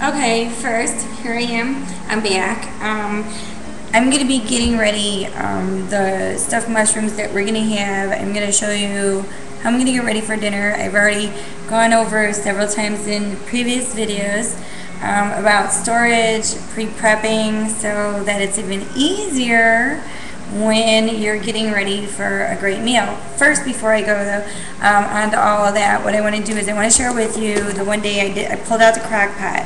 Okay, first, here I am. I'm back. I'm going to be getting ready the stuffed mushrooms that we're going to have. I'm going to show you how I'm going to get ready for dinner. I've already gone over several times in previous videos about storage, pre-prepping, so that it's even easier when you're getting ready for a great meal. First, before I go though onto all of that, what I want to do is I want to share with you the one day I pulled out the crock pot.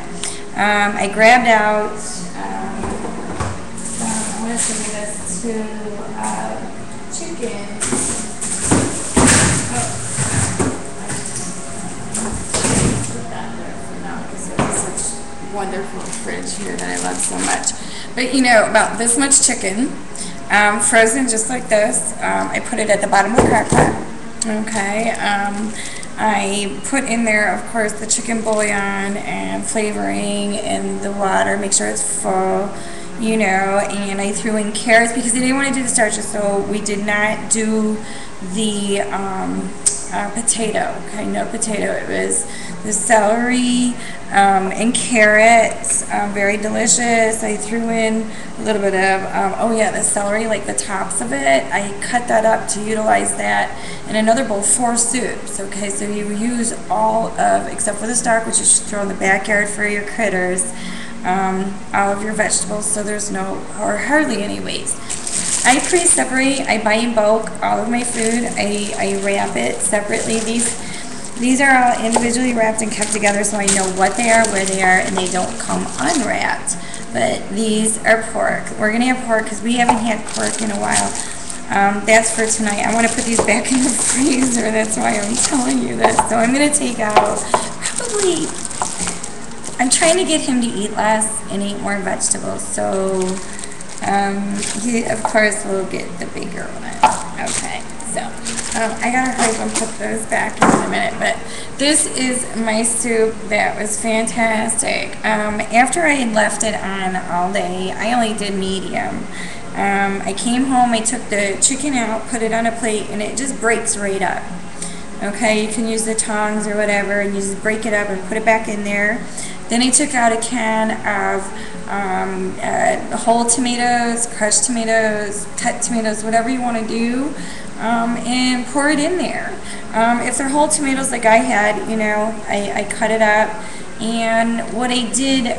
I grabbed out, I'm going to show you this to chicken. Put that there for now because there's such wonderful fridge here that I love so much. But you know, about this much chicken, frozen just like this. I put it at the bottom of the crock pot. Okay. I put in there, of course, the chicken bouillon and flavoring and the water, make sure it's full, you know, and I threw in carrots because I didn't want to do the starches, so we did not do the potato, okay, no potato. It was the celery and carrots, very delicious. I threw in a little bit of, oh yeah, the celery, like the tops of it. I cut that up to utilize that in another bowl for soups, okay, so you use all of, except for the stock, which you should throw in the backyard for your critters, all of your vegetables, so there's no, or hardly any waste. I pre-separate, I buy in bulk all of my food. I wrap it separately. These are all individually wrapped and kept together so I know what they are, where they are, and they don't come unwrapped. But these are pork. We're going to have pork because we haven't had pork in a while. That's for tonight. I want to put these back in the freezer. That's why I'm telling you this. So I'm going to take out probably, I'm trying to get him to eat less and eat more vegetables. So he, of course, will get the bigger one. Okay, so I gotta hurry and put those back in a minute, but this is my soup that was fantastic. After I had left it on all day, I only did medium. I came home, I took the chicken out, put it on a plate, and it just breaks right up. Okay, you can use the tongs or whatever, and you just break it up and put it back in there. Then I took out a can of whole tomatoes, crushed tomatoes, cut tomatoes, whatever you want to do, and pour it in there. If they're whole tomatoes like I had, you know, I cut it up, and what I did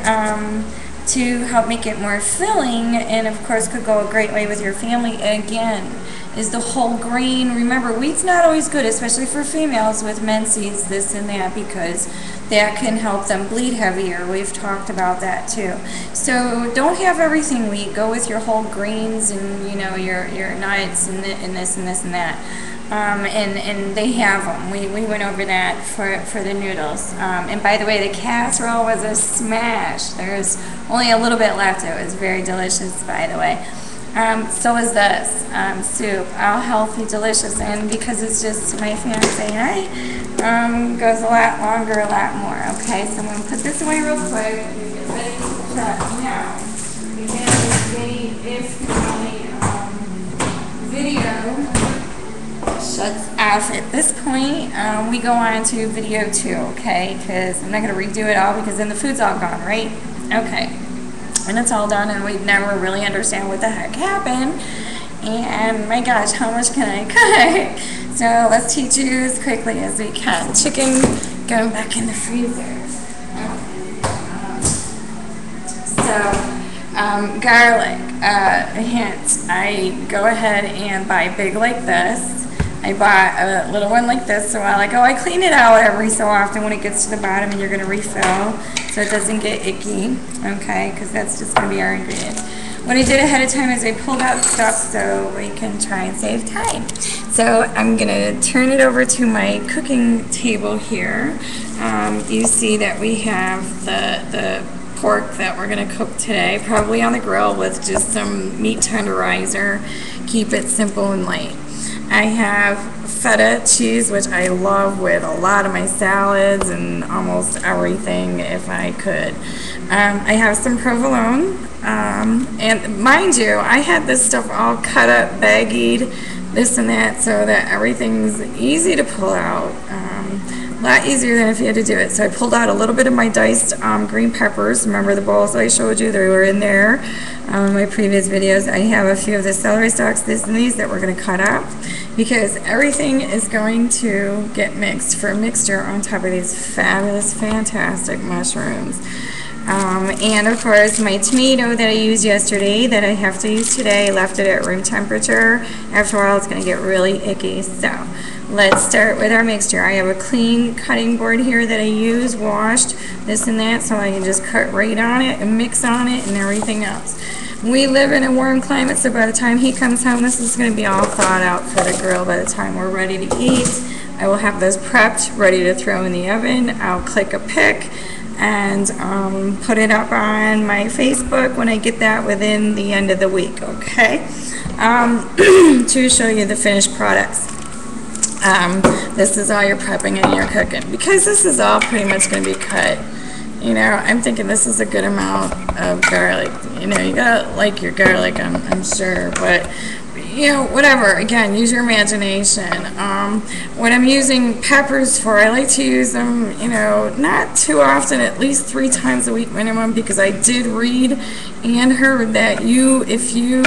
to help make it more filling, and of course could go a great way with your family, again, is the whole grain. Remember, wheat's not always good, especially for females with menses, this and that, because that can help them bleed heavier. We've talked about that too. So don't have everything wheat. Go with your whole grains and, you know, your nuts and this and this and that. And they have them. We went over that for the noodles. And by the way, the casserole was a smash. There's only a little bit left. It was very delicious, by the way. So is this soup, all healthy, delicious, and because it's just my fiance and I, goes a lot longer, a lot more. Okay, so I'm going to put this away real quick and get ready to shut now. Again, if my video shuts off at this point, we go on to video 2, okay, because I'm not going to redo it all because then the food's all gone, right? Okay. And it's all done, and we'd never really understand what the heck happened. And my gosh, how much can I cook? So let's teach you as quickly as we can. Chicken going back in the freezer. Garlic. A hint. I go ahead and buy big like this. I bought a little one like this a while ago. I clean it out every so often when it gets to the bottom and you're going to refill so it doesn't get icky, okay, because that's just going to be our ingredients. What I did ahead of time is I pulled out stuff so we can try and save time. So I'm going to turn it over to my cooking table here. You see that we have the pork that we're going to cook today, probably on the grill with just some meat tenderizer. Keep it simple and light. I have feta cheese, which I love with a lot of my salads and almost everything if I could. I have some provolone, and mind you, I had this stuff all cut up, baggied, this and that, so that everything's easy to pull out. lot easier than if you had to do it. So I pulled out a little bit of my diced green peppers. Remember the bowls I showed you? They were in there in my previous videos. I have a few of the celery stalks, this and these, that we're going to cut up, because everything is going to get mixed for a mixture on top of these fabulous, fantastic mushrooms. And of course my tomato that I used yesterday that I have to use today, left it at room temperature. After a while it's going to get really icky. So let's start with our mixture. I have a clean cutting board here that I use, washed, this and that, so I can just cut right on it and mix on it and everything else. We live in a warm climate, so by the time he comes home, this is going to be all thawed out for the grill. By the time we're ready to eat, I will have those prepped, ready to throw in the oven. I'll click a pic and put it up on my Facebook when I get that within the end of the week, okay? To show you the finished products. This is all your prepping and your cooking, because this is all pretty much going to be cut. You know, I'm thinking this is a good amount of garlic. You know, you gotta like your garlic, I'm sure, but you know, whatever. Again, use your imagination. What I'm using peppers for, I like to use them, you know, not too often, at least 3 times a week minimum, because I did read and heard that if you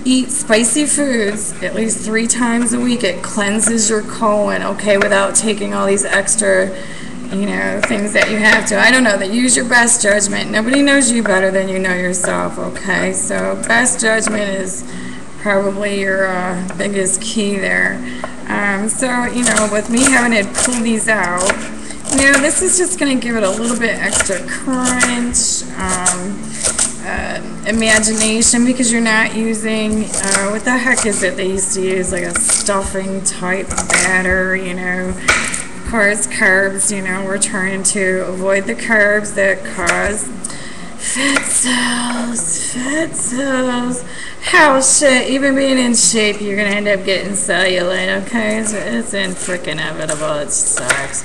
eat spicy foods at least 3 times a week, it cleanses your colon, okay, without taking all these extra, you know, things that you have to. I don't know, that use your best judgment. Nobody knows you better than you know yourself, okay? So best judgment is probably your biggest key there. So, you know, with me having to pull these out, you know, this is just going to give it a little bit extra crunch, imagination, because you're not using, what the heck is it they used to use, like a stuffing type batter, you know. Of course, carbs, you know, we're trying to avoid the carbs that cause fat cells. How shit, even being in shape, you're going to end up getting cellulite, okay? It's inevitable, it sucks.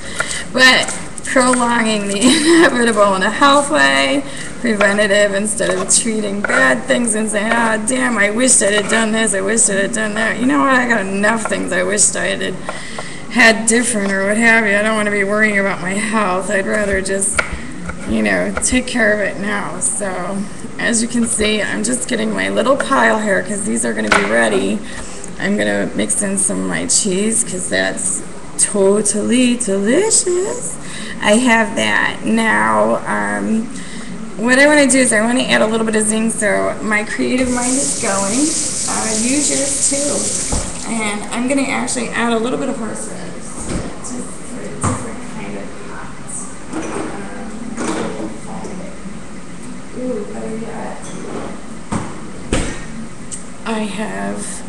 But prolonging the inevitable in a health way, preventative, instead of treating bad things and saying, oh, damn, I wished I'd have done this, I wished I'd have done that. You know what, I got enough things I wished I had different or what have you. I don't want to be worrying about my health. I'd rather just, you know, take care of it now. So as you can see, I'm just getting my little pile here because these are going to be ready. I'm going to mix in some of my cheese because that's totally delicious. I have that. Now, what I want to do is I want to add a little bit of zing, so my creative mind is going. Use yours too. And I'm going to actually add a little bit of horseradish. Just for a different kind of pot. Ooh, better yet. I have,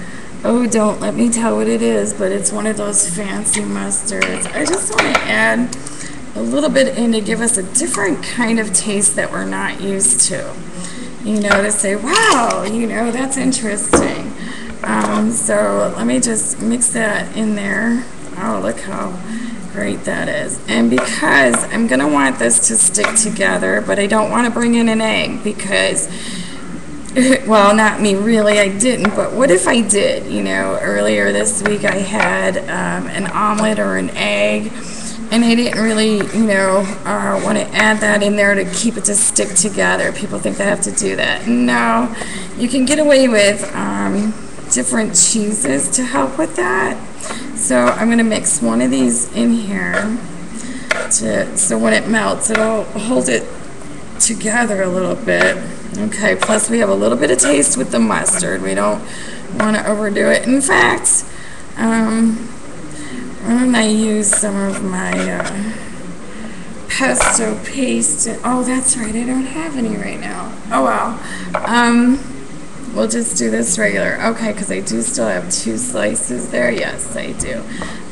oh, don't let me tell what it is, but it's one of those fancy mustards. I just want to add a little bit in to give us a different kind of taste that we're not used to. You know, to say, wow, you know, that's interesting. So let me just mix that in there. Oh, look how great that is. And because I'm going to want this to stick together, but I don't want to bring in an egg because, well, not me really, I didn't, but what if I did? You know, earlier this week I had an omelet or an egg, and I didn't really, you know, want to add that in there to keep it to stick together. People think they have to do that. No, you can get away with different cheeses to help with that. So I'm going to mix one of these in here, so when it melts, it'll hold it together a little bit. Okay, plus we have a little bit of taste with the mustard. We don't want to overdo it. In fact, why don't I use some of my pesto paste? Oh, that's right, I don't have any right now. Oh well. We'll just do this regular. Okay, because I do still have 2 slices there. Yes, I do.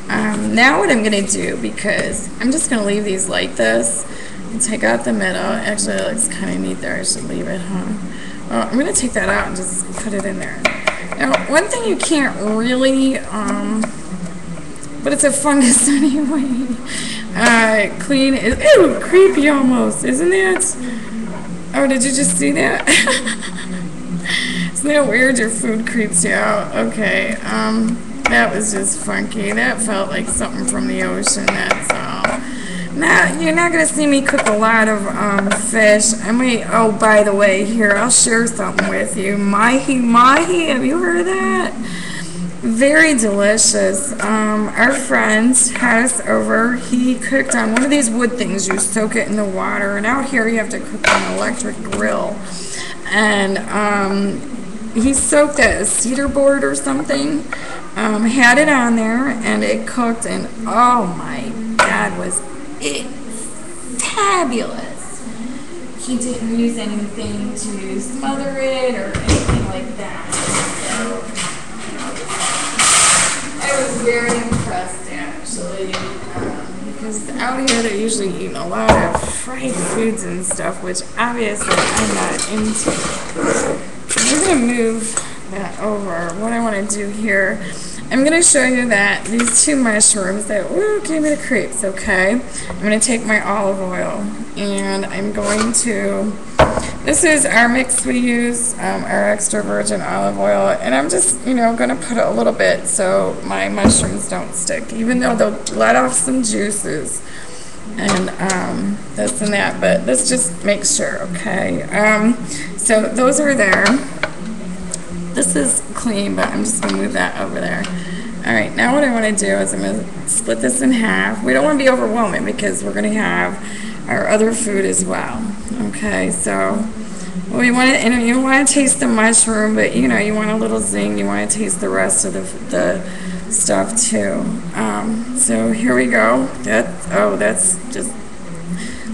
Now what I'm going to do, because I'm just going to leave these like this and take out the middle. Actually, it looks kind of neat there. I should leave it, huh? Well, I'm going to take that out and just put it in there. Now, one thing you can't really, but it's a fungus anyway, clean is, ew, creepy almost, isn't it? Oh, did you just see that? Isn't that weird? Your food creeps you out. Okay. That was just funky. That felt like something from the ocean, that's all. Now, you're not going to see me cook a lot of fish. Oh, by the way, here, I'll share something with you. Mahi, have you heard of that? Very delicious. Our friend had us over. He cooked on one of these wood things. You soak it in the water. And out here, you have to cook on an electric grill. And he soaked at a cedar board or something. Had it on there, and it cooked, and oh my God, was it fabulous. He didn't use anything to smother it or anything like that. So, I was very impressed, actually, because out here they're usually eating a lot of fried foods and stuff, which obviously I'm not into. I'm going to move that over. What I want to do here, I'm going to show you that these 2 mushrooms that gave me the creeps, okay? I'm going to take my olive oil, and I'm going to, this is our mix we use, our extra virgin olive oil, and I'm just, going to put a little bit so my mushrooms don't stick, even though they'll let off some juices and this and that, but let's just make sure, okay? So those are there. This is clean, but I'm just going to move that over there. Alright, now what I want to do is I'm going to split this in half. We don't want to be overwhelming because we're going to have our other food as well. Okay, so you want to taste the mushroom, but you want a little zing. You want to taste the rest of the stuff too. So here we go. That's just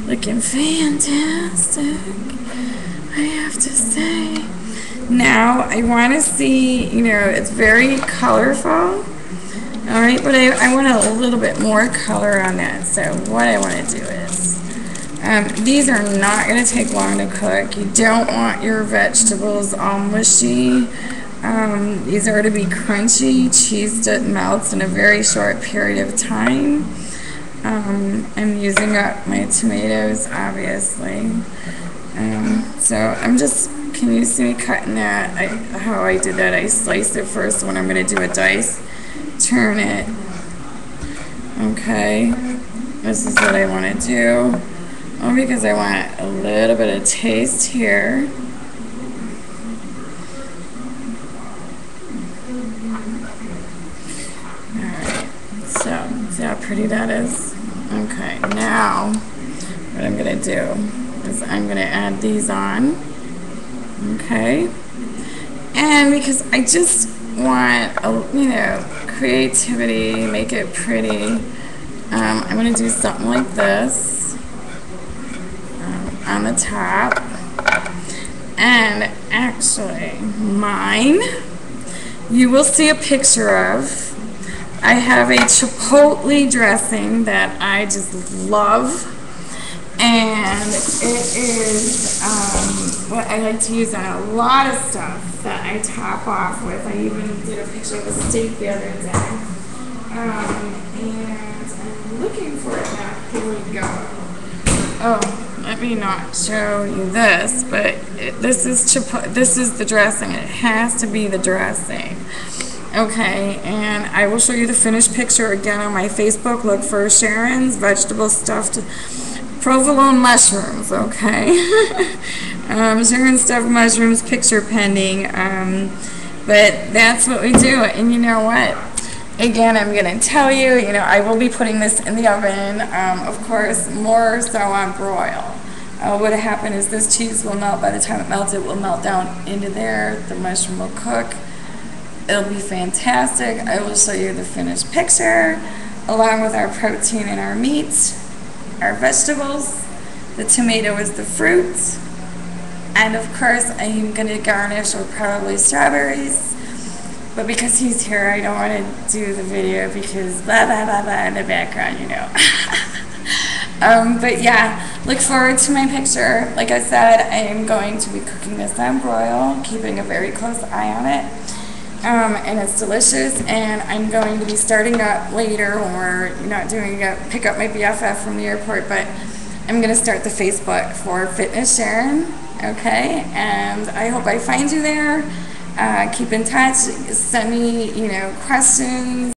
looking fantastic, I have to say. Now, I want to see, it's very colorful. Alright, but I want a little bit more color on that. So what I want to do is, these are not going to take long to cook. You don't want your vegetables all mushy. These are to be crunchy, cheese that melts in a very short period of time. I'm using up my tomatoes, obviously. So I'm just, can you see me cutting that? How I did that, I sliced it first when I'm going to do a dice. Turn it. Okay. This is what I want to do. Oh, because I want a little bit of taste here. Alright. So, see how pretty that is? Okay. Now, what I'm going to do is I'm going to add these on. Okay. And because I just want, creativity, make it pretty, I'm going to do something like this on the top. And actually, mine, you will see a picture of. I have a chipotle dressing that I just love. And it is what I like to use on a lot of stuff that I top off with. I even did a picture of a steak the other day. And I'm looking for it now. Here we go. Oh, let me not show you this, but this is the dressing. It has to be the dressing. Okay, and I will show you the finished picture again on my Facebook. Look for Sharon's vegetable stuffed provolone mushrooms, okay? Sharon stuffed mushrooms, picture pending. But that's what we do. And you know what? Again, I'm going to tell you, I will be putting this in the oven, of course, more so on broil. What will happen is this cheese will melt. By the time it melts, it will melt down into there. The mushroom will cook. It'll be fantastic. I will show you the finished picture, along with our protein and our meat, our vegetables. The tomato is the fruit. And of course, I'm going to garnish with probably strawberries. But because he's here, I don't want to do the video because blah, blah, blah, blah in the background, But yeah, look forward to my picture. Like I said, I am going to be cooking this on broil, keeping a very close eye on it. And it's delicious, and I'm going to be starting up later when we're not doing pick up my BFF from the airport, but I'm going to start the Facebook for Fitness Sharon, okay? And I hope I find you there. Keep in touch. Send me, questions.